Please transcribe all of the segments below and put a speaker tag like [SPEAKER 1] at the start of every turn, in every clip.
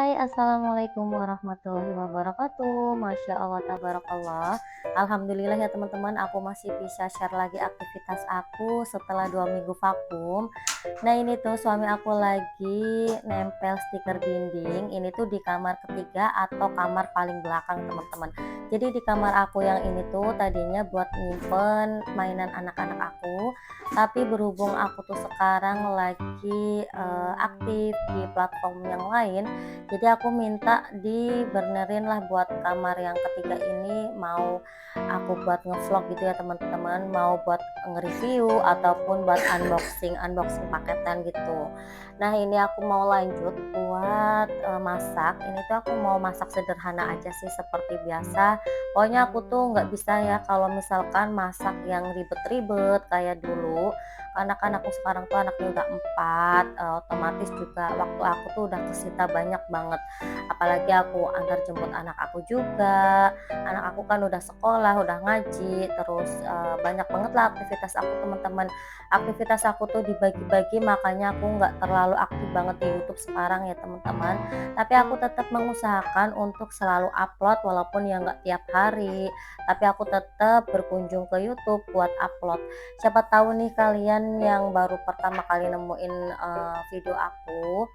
[SPEAKER 1] Hai, assalamualaikum warahmatullahi wabarakatuh. Masya Allah, tabarakallah. Alhamdulillah ya teman-teman, aku masih bisa share lagi aktivitas aku setelah 2 minggu vakum. Nah ini tuh suami aku lagi nempel stiker dinding. Ini tuh di kamar ketiga atau kamar paling belakang teman-teman. Jadi di kamar aku yang ini tuh tadinya buat nyimpen mainan anak-anak aku, tapi berhubung aku tuh sekarang lagi aktif di platform yang lain, jadi aku minta dibernerin lah buat kamar yang ketiga ini, mau aku buat ngevlog gitu ya teman-teman, mau buat nge-review ataupun buat unboxing unboxing paketan gitu. Nah ini aku mau lanjut buat masak. Ini tuh aku mau masak sederhana aja sih seperti biasa. Pokoknya aku tuh nggak bisa ya kalau misalkan masak yang ribet-ribet kayak dulu, karena kan aku sekarang tuh anaknya udah 4, otomatis juga waktu aku tuh udah kesita banyak banget. Apalagi aku antar jemput anak aku juga, anak aku kan udah sekolah, udah ngaji, terus banyak banget lah aktivitas aku teman-teman. Aktivitas aku tuh dibagi-bagi, makanya aku nggak terlalu aktif banget di YouTube sekarang ya teman-teman. Tapi aku tetap mengusahakan untuk selalu upload walaupun ya nggak tiap hari, tapi aku tetap berkunjung ke YouTube buat upload. Siapa tahu nih kalian yang baru pertama kali nemuin video aku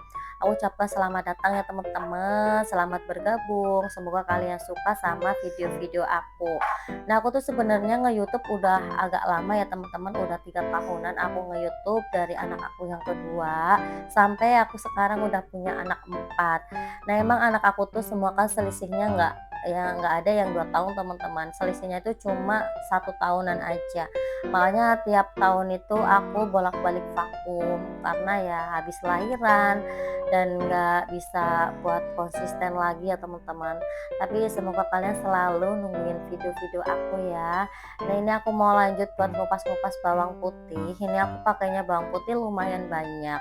[SPEAKER 1] ucapkan selamat datang ya teman-teman, selamat bergabung. Semoga kalian suka sama video-video aku. Nah, aku tuh sebenarnya nge-YouTube udah agak lama ya teman-teman, udah 3 tahunan aku nge-YouTube dari anak aku yang kedua sampai aku sekarang udah punya anak 4. Nah, emang anak aku tuh semua kan selisihnya nggak ada yang 2 tahun teman-teman, selisihnya itu cuma 1 tahunan aja. Makanya tiap tahun itu aku bolak-balik vakum karena ya habis lahiran dan nggak bisa buat konsisten lagi ya teman-teman. Tapi semoga kalian selalu nungguin video-video aku ya. Nah ini aku mau lanjut buat ngupas-ngupas bawang putih. Ini aku pakainya bawang putih lumayan banyak.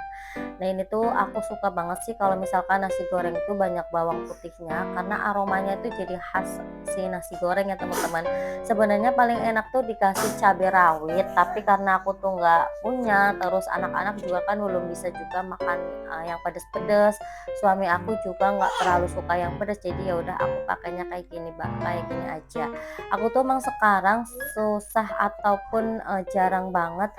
[SPEAKER 1] Nah ini tuh aku suka banget sih kalau misalkan nasi goreng itu banyak bawang putihnya, karena aromanya itu jadi khas si nasi goreng ya teman-teman. Sebenarnya paling enak tuh dikasih cabai rawit, tapi karena aku tuh nggak punya, terus anak-anak juga kan belum bisa juga makan yang pedes-pedes. Suami aku juga nggak terlalu suka yang pedes, jadi ya udah aku pakainya kayak gini kayak gini aja. Aku tuh emang sekarang susah ataupun jarang banget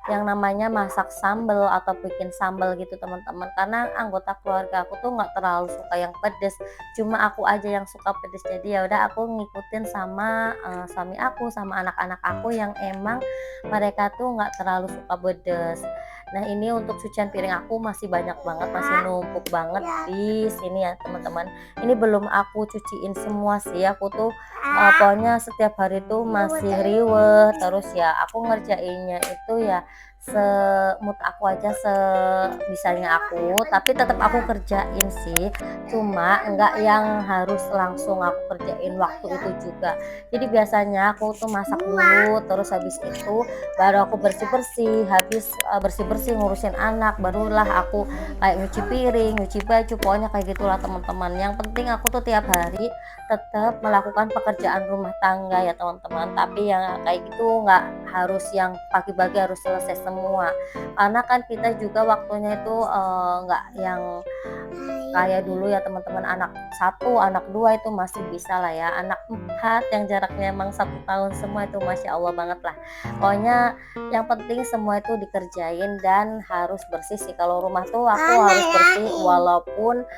[SPEAKER 1] yang namanya masak sambal atau bikin sambal gitu teman-teman, karena anggota keluarga aku tuh nggak terlalu suka yang pedes, cuma aku aja yang suka pedes. Jadi ya udah aku ngikutin sama suami aku sama anak-anak aku yang emang mereka tuh nggak terlalu suka pedes. Nah ini untuk cucian piring aku masih banyak banget, masih numpuk banget di sini ya teman-teman. Ini belum aku cuciin semua sih, aku tuh pokoknya setiap hari tuh masih riweh, terus ya aku ngerjainnya itu ya semut aku aja, sebisanya aku, tapi tetap aku kerjain sih, cuma enggak yang harus langsung aku kerjain waktu itu juga. Jadi biasanya aku tuh masak dulu, terus habis itu baru aku bersih-bersih, habis bersih-bersih ngurusin anak, barulah aku kayak nyuci piring, nyuci baju, pokoknya kayak gitulah teman-teman. Yang penting aku tuh tiap hari tetap melakukan pekerjaan rumah tangga ya teman-teman, tapi yang kayak gitu nggak harus yang pagi-pagi harus selesai semua, karena kan kita juga waktunya itu nggak yang kayak dulu ya teman-teman. Anak 1, anak 2 itu masih bisa lah ya, anak 4 yang jaraknya emang 1 tahun semua itu masya Allah banget lah. Pokoknya yang penting semua itu dikerjain dan harus bersih sih. Kalau rumah tuh aku harus bersih walaupun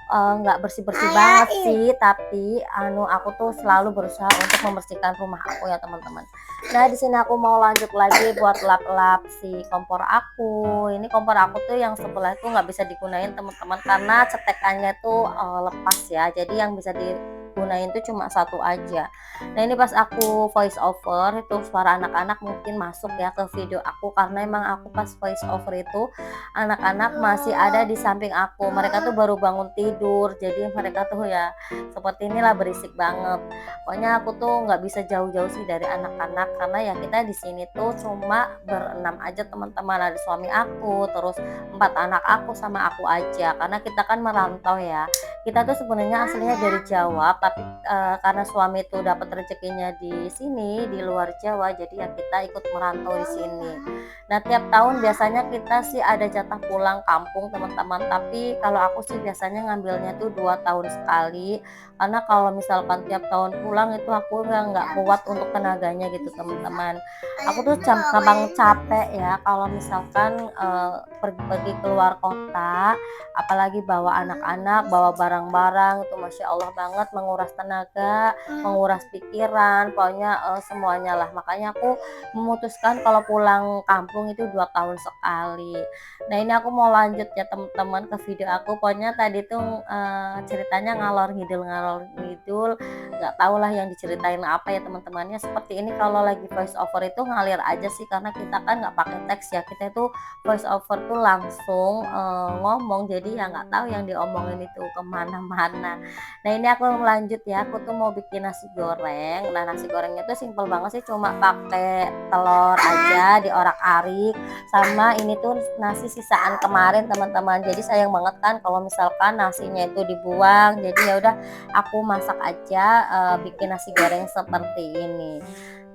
[SPEAKER 1] nggak bersih-bersih banget sih, tapi aku tuh selalu berusaha untuk membersihkan rumah aku ya teman-teman. Nah di sini aku mau lanjut lagi buat lap-lap si kompor aku. Ini kompor aku tuh yang sebelah itu nggak bisa digunain teman-teman, karena cetekannya tuh lepas ya, jadi yang bisa digunain tuh cuma satu aja. Nah ini pas aku voice over itu suara anak-anak mungkin masuk ya ke video aku, karena emang aku pas voice over itu anak-anak masih ada di samping aku, mereka tuh baru bangun tidur, jadi mereka tuh ya seperti inilah berisik banget. Pokoknya aku tuh nggak bisa jauh-jauh sih dari anak-anak, karena ya kita di sini tuh cuma berenam aja teman-teman, ada suami aku, terus 4 anak aku sama aku aja, karena kita kan merantau ya, kita tuh sebenarnya aslinya dari Jawa, tapi karena suami itu dapat rezekinya di sini, di luar Jawa, jadi ya kita ikut merantau di sini. Nah, tiap tahun biasanya kita sih ada jatah pulang kampung teman-teman, tapi kalau aku sih biasanya ngambilnya tuh 2 tahun sekali, karena kalau misalkan tiap tahun pulang itu aku nggak kuat untuk tenaganya gitu teman-teman. Aku tuh gampang capek ya kalau misalkan pergi-pergi keluar kota, apalagi bawa anak-anak, bawa barang-barang itu masya Allah banget, menguras tenaga, menguras pikiran, pokoknya semuanya lah. Makanya aku memutuskan kalau pulang kampung itu 2 tahun sekali. Nah, ini aku mau lanjut ya teman-teman ke video aku. Pokoknya tadi tuh ceritanya ngalor ngidul, nggak tahu lah yang diceritain apa ya teman-temannya. Seperti ini kalau lagi voice over itu ngalir aja sih, karena kita kan nggak pakai teks ya, kita itu voice over tuh langsung ngomong, jadi ya nggak tahu yang diomongin itu kemana-mana. Nah, ini aku lanjut ya, aku tuh mau bikin nasi goreng. Nah, nasi gorengnya tuh simple banget sih, cuma pakai telur aja diorak-arik, sama ini tuh nasi sisaan kemarin teman-teman. Jadi sayang banget kan kalau misalkan nasinya itu dibuang, jadi ya udah aku masak aja, bikin nasi goreng seperti ini.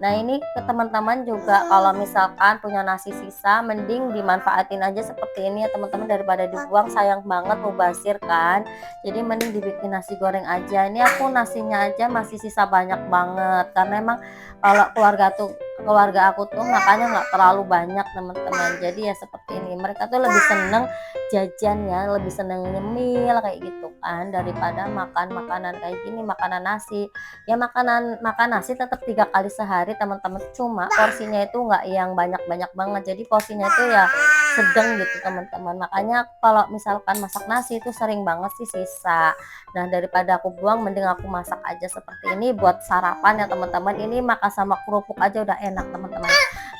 [SPEAKER 1] Nah, ini ke teman-teman juga kalau misalkan punya nasi sisa mending dimanfaatin aja seperti ini ya teman-teman, daripada dibuang sayang banget mubazir kan. Jadi mending dibikin nasi goreng aja. Ini aku nasinya aja masih sisa banyak banget, karena emang kalau keluarga aku tuh makanya nggak terlalu banyak teman-teman. Jadi ya seperti ini, mereka tuh lebih seneng jajan ya, lebih seneng nyemil kayak gitu kan, daripada makan makanan kayak gini, makanan nasi. Ya makan nasi tetap 3 kali sehari teman-teman, cuma porsinya itu nggak yang banyak-banyak banget, jadi porsinya itu ya sedang gitu teman-teman. Makanya kalau misalkan masak nasi itu sering banget sih sisa. Nah, daripada aku buang mending aku masak aja seperti ini buat sarapan ya teman-teman. Ini makan sama kerupuk aja udah enak teman-teman.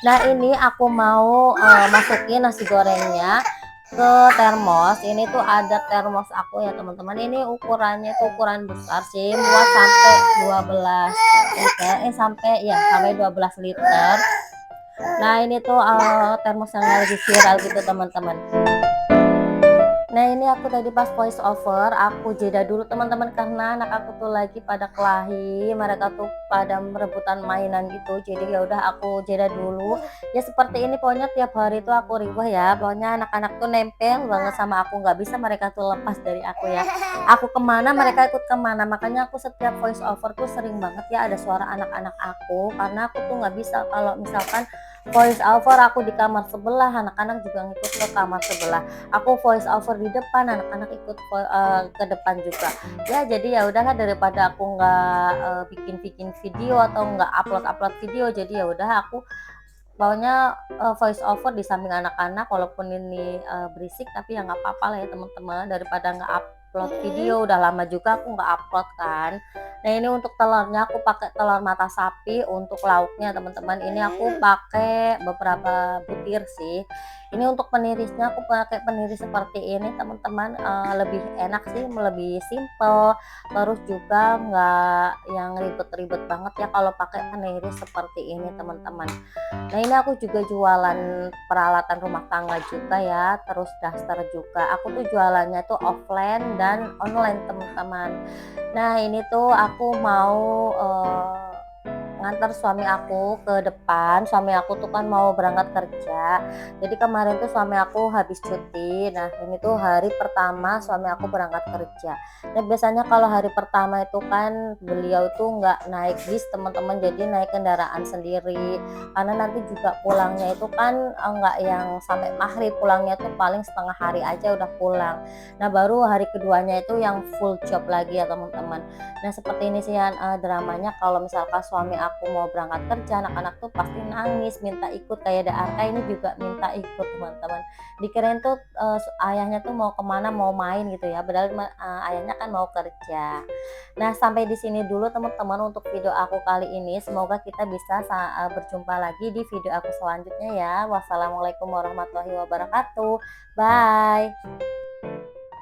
[SPEAKER 1] Nah, ini aku mau masukin nasi gorengnya ke termos. Ini tuh ada termos aku ya teman-teman, ini ukurannya tuh ukuran besar sih, muat sampai 12 liter, sampai 12 liter. Nah, ini tuh termos yang lagi viral gitu teman-teman. Nah, ini aku tadi pas voice over aku jeda dulu teman-teman, karena anak aku tuh lagi pada kelahi, mereka tuh pada merebutan mainan gitu. Jadi ya udah aku jeda dulu. Ya seperti ini pokoknya tiap hari tuh aku riwah ya. Pokoknya anak-anak tuh nempel banget sama aku, nggak bisa mereka tuh lepas dari aku ya. Aku kemana mereka ikut kemana. Makanya aku setiap voice over tuh sering banget ya ada suara anak-anak aku, karena aku tuh nggak bisa kalau misalkan voice over aku di kamar sebelah, anak-anak juga ngikut ke kamar sebelah. Aku voice over di depan, anak-anak ikut ke depan juga. Ya jadi ya udahlah, daripada aku nggak bikin video atau nggak upload video, jadi ya udah aku pokoknya voice over di samping anak-anak, walaupun ini berisik tapi ya nggak apa-apa lah ya teman-teman, daripada nggak upload video. Udah lama juga aku nggak upload kan. Nah, ini untuk telurnya aku pakai telur mata sapi. Untuk lauknya teman-teman, ini aku pakai beberapa butir sih. Ini untuk penirisnya aku pakai peniris seperti ini teman-teman, lebih enak sih, lebih simple, terus juga nggak yang ribet-ribet banget ya kalau pakai peniris seperti ini teman-teman. Nah, ini aku juga jualan peralatan rumah tangga juga ya, terus daster juga. Aku tuh jualannya tuh offline dan online teman-teman. Nah, ini tuh aku mau ngantar suami aku ke depan. Suami aku tuh kan mau berangkat kerja. Jadi kemarin tuh suami aku habis cuti. Nah, ini tuh hari pertama suami aku berangkat kerja. Nah, biasanya kalau hari pertama itu kan beliau tuh nggak naik bis teman-teman, jadi naik kendaraan sendiri. Karena nanti juga pulangnya itu kan nggak yang sampai maghrib, pulangnya tuh paling setengah hari aja udah pulang. Nah, baru hari keduanya itu yang full job lagi ya teman-teman. Nah, seperti ini sih dramanya kalau misalkan suami aku mau berangkat kerja, anak-anak tuh pasti nangis minta ikut, kayak ada Arka ini juga minta ikut teman-teman. Dikirain tuh ayahnya tuh mau kemana, mau main gitu ya, padahal ayahnya kan mau kerja. Nah, sampai di sini dulu teman-teman untuk video aku kali ini. Semoga kita bisa berjumpa lagi di video aku selanjutnya ya. Wassalamualaikum warahmatullahi wabarakatuh. Bye.